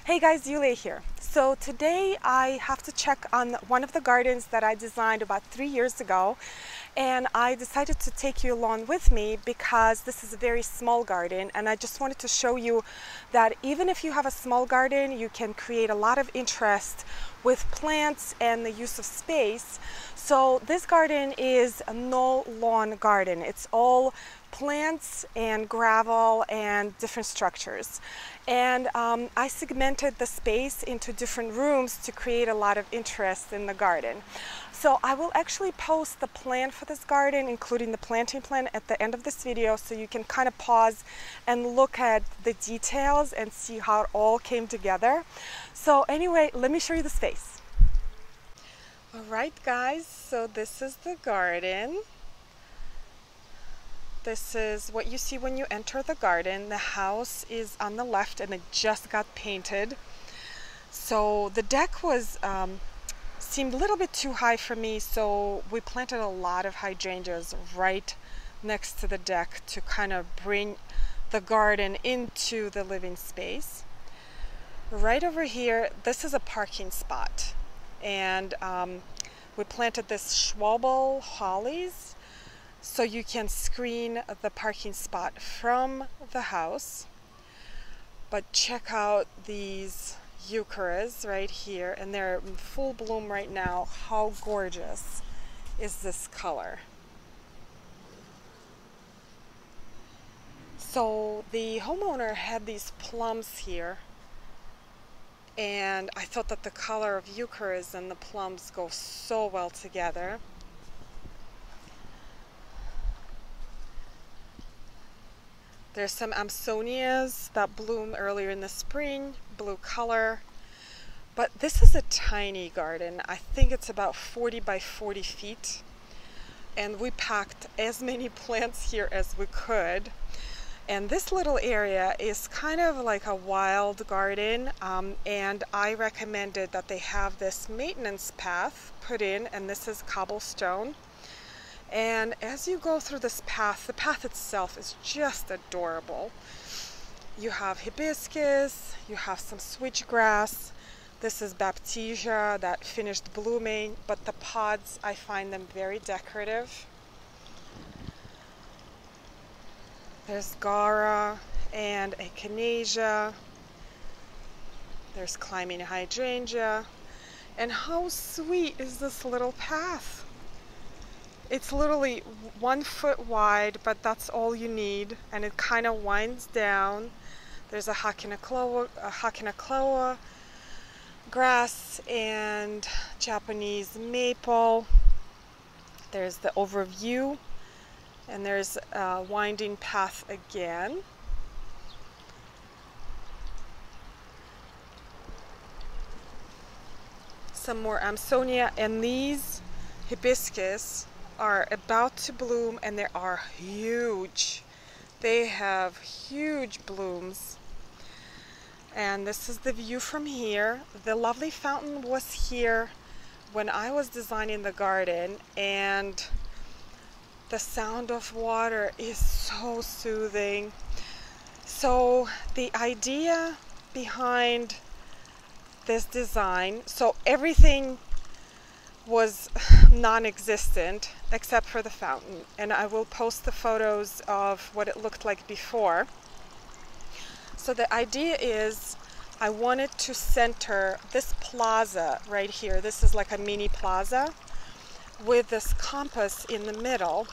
Hey guys, Yule here. So today I have to check on one of the gardens that I designed about 3 years ago, and I decided to take you along with me because this is a very small garden, and I just wanted to show you that even if you have a small garden, you can create a lot of interest with plants and the use of space. So this garden is a no lawn garden. It's all plants and gravel and different structures. And I segmented the space into different rooms to create a lot of interest in the garden. So I will actually post the plan for this garden, including the planting plan, at the end of this video, so you can kind of pause and look at the details and see how it all came together. So anyway, let me show you the space. All right, guys, so this is the garden. This is what you see when you enter the garden. The house is on the left and it just got painted. So the deck was seemed a little bit too high for me, so we planted a lot of hydrangeas right next to the deck to kind of bring the garden into the living space. Right over here, this is a parking spot, and we planted this Schwalbe hollies so you can screen the parking spot from the house. But check out these eucharis right here, and they're in full bloom right now. How gorgeous is this color? So the homeowner had these plums here, and I thought that the color of eucharis and the plums go so well together. There's some Amsonias that bloom earlier in the spring, blue color. But this is a tiny garden. I think it's about 40 by 40 feet. And we packed as many plants here as we could. And this little area is kind of like a wild garden. And I recommended that they have this maintenance path put in, and this is cobblestone. And as you go through this path, the path itself is just adorable. You have hibiscus, you have some switchgrass. This is baptisia that finished blooming, but the pods, I find them very decorative. There's Gara and echinacea. There's climbing hydrangea. And how sweet is this little path? It's literally 1 foot wide, but that's all you need, and it kind of winds down. There's a Hakinakloa grass and Japanese maple. There's the overview, and there's a winding path again. Some more Amsonia, and these hibiscus are about to bloom, and they are huge. They have huge blooms. And this is the view from here. The lovely fountain was here when I was designing the garden, and the sound of water is so soothing. So the idea behind this design, so everything was non-existent except for the fountain, and I will post the photos of what it looked like before. So the idea is I wanted to center this plaza right here. This is like a mini plaza with this compass in the middle,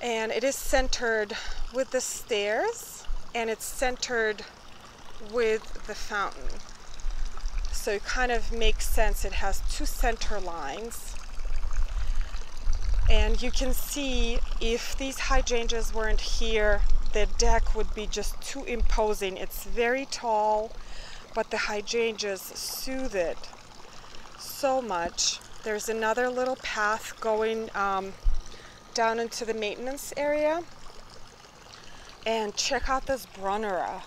and it is centered with the stairs, and it's centered with the fountain. So it kind of makes sense. It has 2 center lines. And you can see if these hydrangeas weren't here, the deck would be just too imposing. It's very tall, but the hydrangeas soothe it so much. There's another little path going down into the maintenance area. And check out this Brunnera.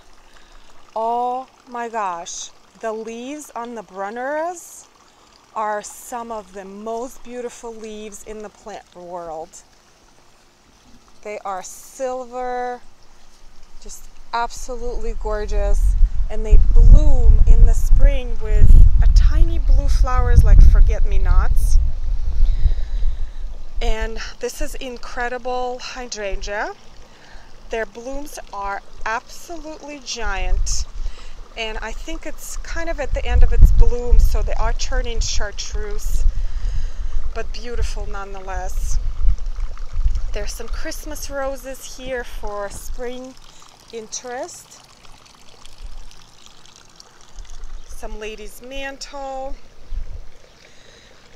Oh my gosh. The leaves on the Brunneras are some of the most beautiful leaves in the plant world. They are silver, just absolutely gorgeous, and they bloom in the spring with tiny blue flowers like forget-me-nots. And this is incredible hydrangea. Their blooms are absolutely giant, and I think it's kind of at the end of its bloom, so they are turning chartreuse, but beautiful nonetheless. There's some Christmas roses here for spring interest. Some lady's mantle.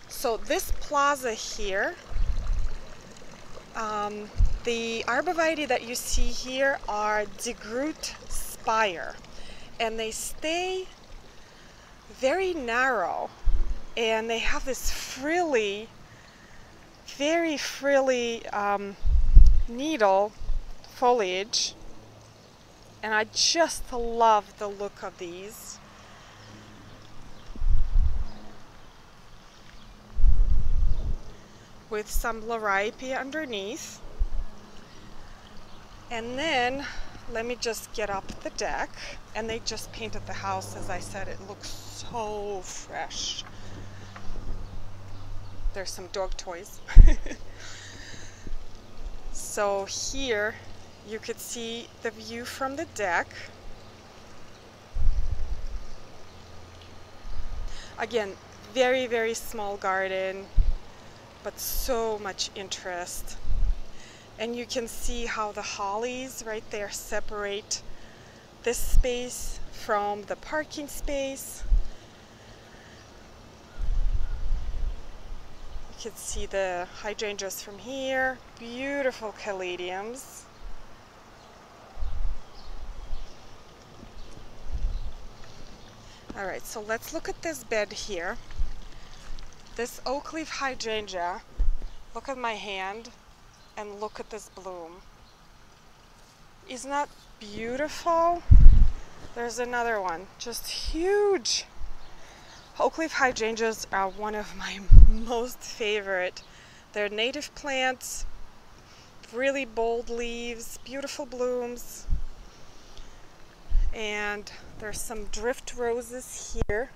So this plaza here, the arborvitae that you see here are De Groot Spire, and they stay very narrow, and they have this frilly, very frilly needle foliage, and I just love the look of these. With some liripe underneath. And then let me just get up the deck, and they just painted the house. As I said, it looks so fresh. There's some dog toys. So here you could see the view from the deck. Again, very, very small garden, but so much interest. And you can see how the hollies right there separate this space from the parking space. You can see the hydrangeas from here, beautiful caladiums. Alright, so let's look at this bed here. This oak leaf hydrangea, look at my hand and look at this bloom. Isn't that beautiful? There's another one, just huge. Oak leaf hydrangeas are one of my most favorite. They're native plants, really bold leaves, beautiful blooms. And there's some drift roses here.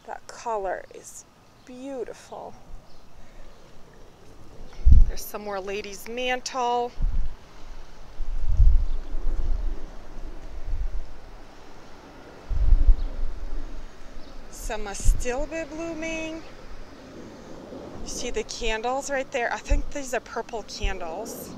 That color is beautiful. There's some more lady's mantle. Some astilbe blooming. You see the candles right there? I think these are purple candles.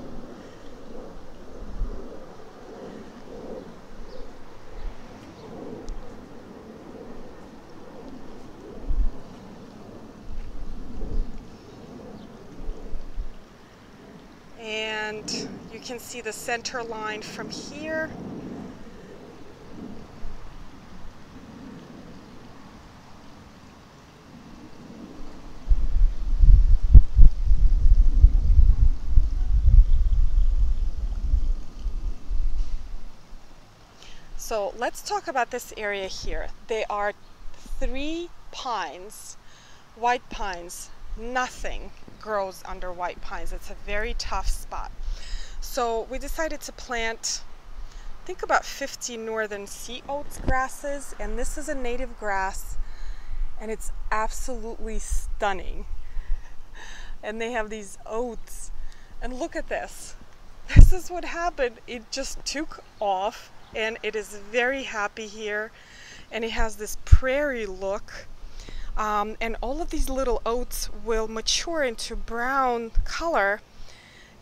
And you can see the center line from here. So let's talk about this area here. There are 3 pines, white pines. Nothing grows under white pines. It's a very tough spot. So we decided to plant, I think, about 50 northern sea oats grasses, and this is a native grass, and it's absolutely stunning. And they have these oats, and look at this. This is what happened. It just took off, and it is very happy here, and it has this prairie look. And all of these little oats will mature into brown color,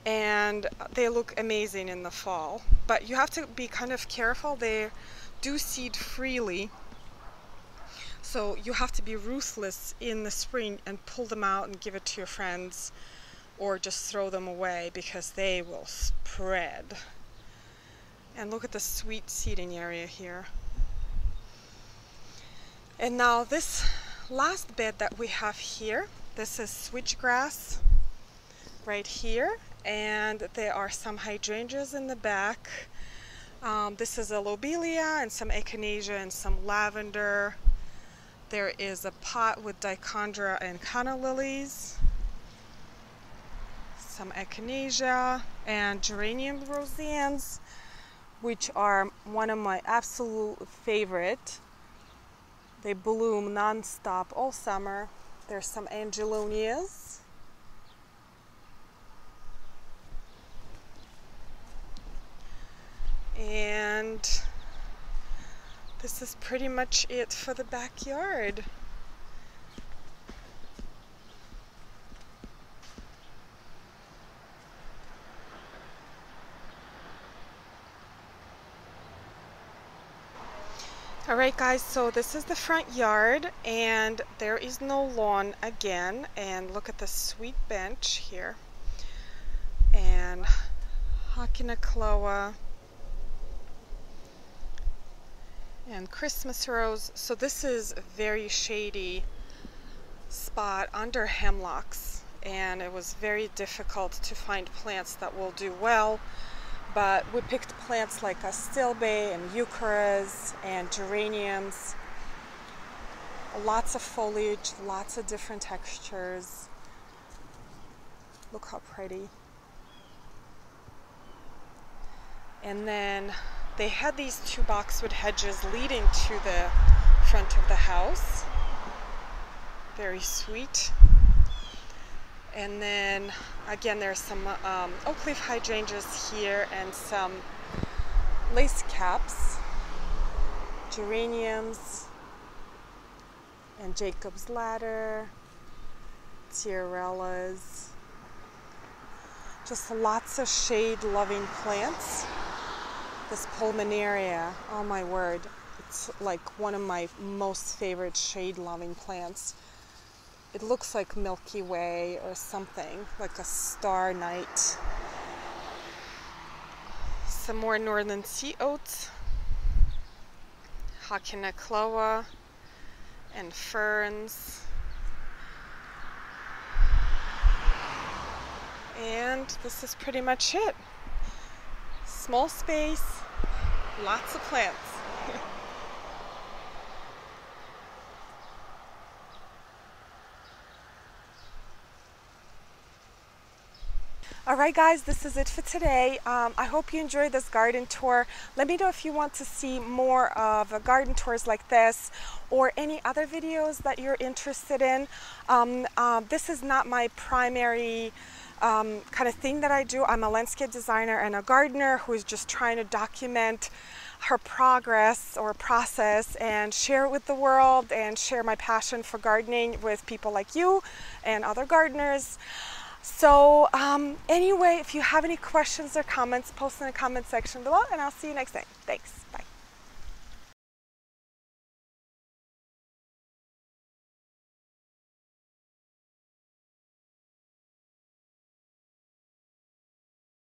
and they look amazing in the fall. But you have to be kind of careful. They do seed freely, so you have to be ruthless in the spring and pull them out and give it to your friends, or just throw them away, because they will spread. And look at the sweet seeding area here. And now this last bed that we have here, this is switchgrass right here, and there are some hydrangeas in the back. This is a lobelia and some echinacea and some lavender. There is a pot with dichondra and canna lilies, some echinacea and geranium roseannes which are one of my absolute favorite. They bloom non-stop all summer. There's some angelonias. And this is pretty much it for the backyard. Alright guys, so this is the front yard and there is no lawn again, and look at this sweet bench here and Hakinakloa and Christmas rose. So this is a very shady spot under hemlocks, and it was very difficult to find plants that will do well. But we picked plants like astilbe and eucharis and geraniums. Lots of foliage, lots of different textures. Look how pretty. And then they had these 2 boxwood hedges leading to the front of the house. Very sweet. And then again, there's some oak leaf hydrangeas here and some lace caps, geraniums, and Jacob's ladder, tiarellas. Just lots of shade-loving plants. This pulmonaria, oh my word, it's like one of my most favorite shade-loving plants. It looks like Milky Way or something, like a star night. Some more northern sea oats, Hakinakloa, and ferns. And this is pretty much it. Small space, lots of plants. Alright guys, this is it for today. I hope you enjoyed this garden tour. Let me know if you want to see more of garden tours like this or any other videos that you're interested in. This is not my primary kind of thing that I do. I'm a landscape designer and a gardener who is just trying to document her progress or process and share it with the world and share my passion for gardening with people like you and other gardeners. So anyway, if you have any questions or comments, post in the comment section below and I'll see you next time. Thanks.